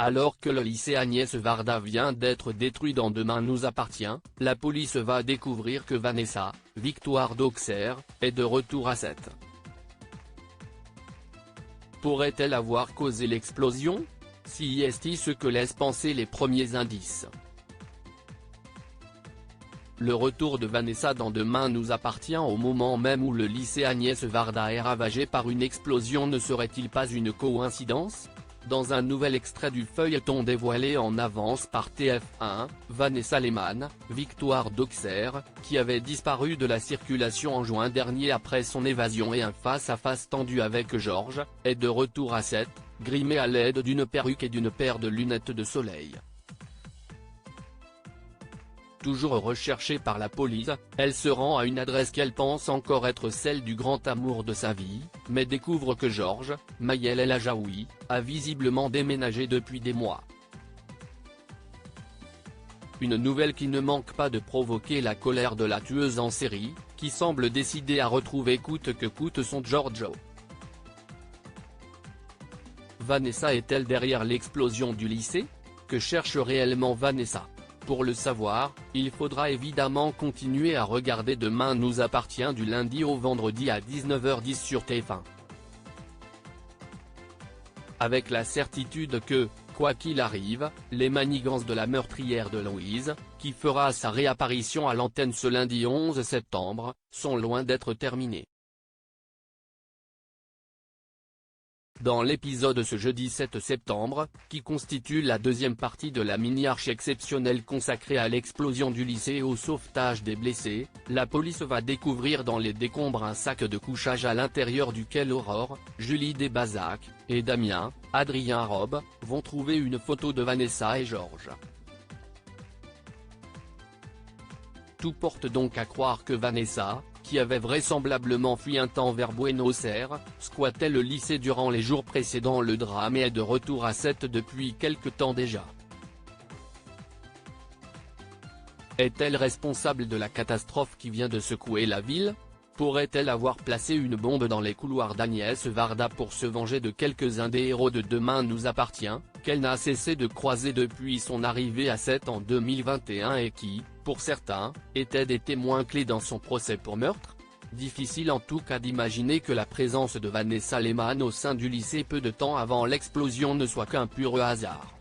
Alors que le lycée Agnès Varda vient d'être détruit dans Demain nous appartient, la police va découvrir que Vanessa, Victoire d'Auxerre, est de retour à 7. Pourrait-elle avoir causé l'explosion? Si est ce que laissent penser les premiers indices. Le retour de Vanessa dans Demain nous appartient au moment même où le lycée Agnès Varda est ravagé par une explosion ne serait-il pas une coïncidence? Dans un nouvel extrait du feuilleton dévoilé en avance par TF1, Vanessa Lehmann, Victoire d'Auxerre, qui avait disparu de la circulation en juin dernier après son évasion et un face-à-face tendu avec Georges, est de retour à 7, grimée à l'aide d'une perruque et d'une paire de lunettes de soleil. Toujours recherchée par la police, elle se rend à une adresse qu'elle pense encore être celle du grand amour de sa vie, mais découvre que Georges, Mayel El Ajaoui, a visiblement déménagé depuis des mois. Une nouvelle qui ne manque pas de provoquer la colère de la tueuse en série, qui semble décidée à retrouver coûte que coûte son Giorgio. Vanessa est-elle derrière l'explosion du lycée? Que cherche réellement Vanessa? Pour le savoir, il faudra évidemment continuer à regarder Demain nous appartient du lundi au vendredi à 19h10 sur TF1. Avec la certitude que, quoi qu'il arrive, les manigances de la meurtrière de Louise, qui fera sa réapparition à l'antenne ce lundi 11 septembre, sont loin d'être terminées. Dans l'épisode ce jeudi 7 septembre, qui constitue la deuxième partie de la mini-arche exceptionnelle consacrée à l'explosion du lycée et au sauvetage des blessés, la police va découvrir dans les décombres un sac de couchage à l'intérieur duquel Aurore, Julie Desbazac, et Damien, Adrien Robe, vont trouver une photo de Vanessa et Georges. Tout porte donc à croire que Vanessa, qui avait vraisemblablement fui un temps vers Buenos Aires, squattait le lycée durant les jours précédant le drame et est de retour à 7 depuis quelque temps déjà. Est-elle responsable de la catastrophe qui vient de secouer la ville? Pourrait-elle avoir placé une bombe dans les couloirs d'Agnès Varda pour se venger de quelques-uns des héros de Demain nous appartient, qu'elle n'a cessé de croiser depuis son arrivée à 7 en 2021 et qui, pour certains, étaient des témoins clés dans son procès pour meurtre? Difficile en tout cas d'imaginer que la présence de Vanessa Lehmann au sein du lycée peu de temps avant l'explosion ne soit qu'un pur hasard.